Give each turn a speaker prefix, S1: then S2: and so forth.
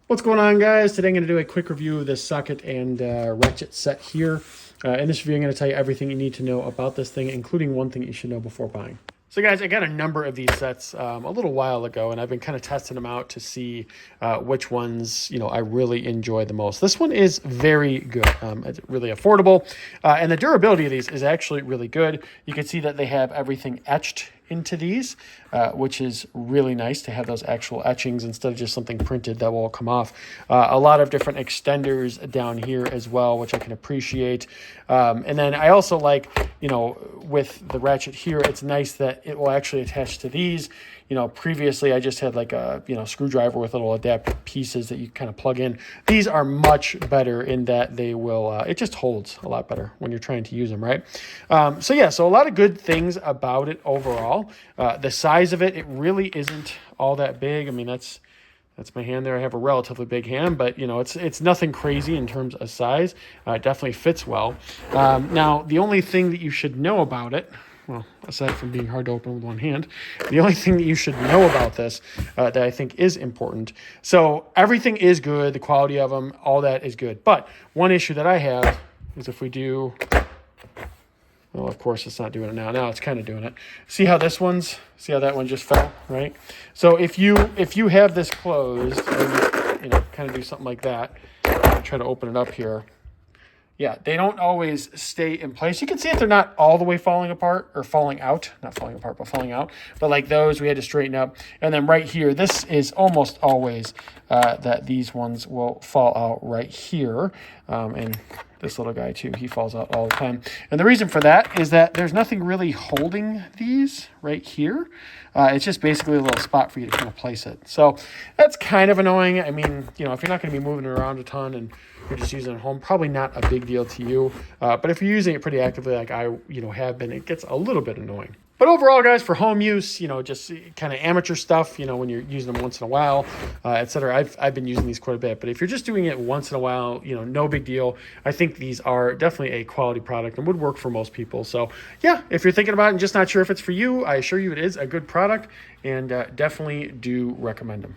S1: What's going on, guys? Today I'm going to do a quick review of this socket and ratchet set here. In this review, I'm going to tell you everything you need to know about this thing, including one thing you should know before buying. So guys, I got a number of these sets a little while ago, and I've been kind of testing them out to see which ones, I really enjoy the most. This one is very good. It's really affordable, and the durability of these is actually really good. You can see that they have everything etched into these, which is really nice to have those actual etchings instead of just something printed that will come off. A lot of different extenders down here as well, which I can appreciate. And then I also like, with the ratchet here, it's nice that it will actually attach to these. Previously I just had like a, screwdriver with little adapter pieces that you kind of plug in. These are much better in that they will, it just holds a lot better when you're trying to use them, right? So a lot of good things about it overall. The size of it really isn't all that big. I mean, that's my hand there. I have a relatively big hand, but it's nothing crazy in terms of size. It definitely fits well. Now, the only thing that you should know about it, well, aside from being hard to open with one hand, the only thing that you should know about this that I think is important. So everything is good. The quality of them, all that is good. But one issue that I have is if we do, well, of course it's not doing it now. Now it's kind of doing it. See how that one just fell, right? So if you have this closed, and kind of do something like that, try to open it up here. Yeah, they don't always stay in place. You can see if they're not all the way falling apart or falling out. Not falling apart, but falling out. But like those, we had to straighten up. And then right here, this is almost always that these ones will fall out right here. And this little guy too, he falls out all the time. And the reason for that is that there's nothing really holding these right here. It's just basically a little spot for you to kind of place it. So that's kind of annoying. I mean, if you're not going to be moving it around a ton and you're just using it at home, probably not a big deal to you. But if you're using it pretty actively like I have been, it gets a little bit annoying. But overall, guys, for home use, just kind of amateur stuff, when you're using them once in a while, etc. I've been using these quite a bit. But if you're just doing it once in a while, no big deal. I think these are definitely a quality product and would work for most people. So yeah, if you're thinking about it and just not sure if it's for you, I assure you it is a good product and definitely do recommend them.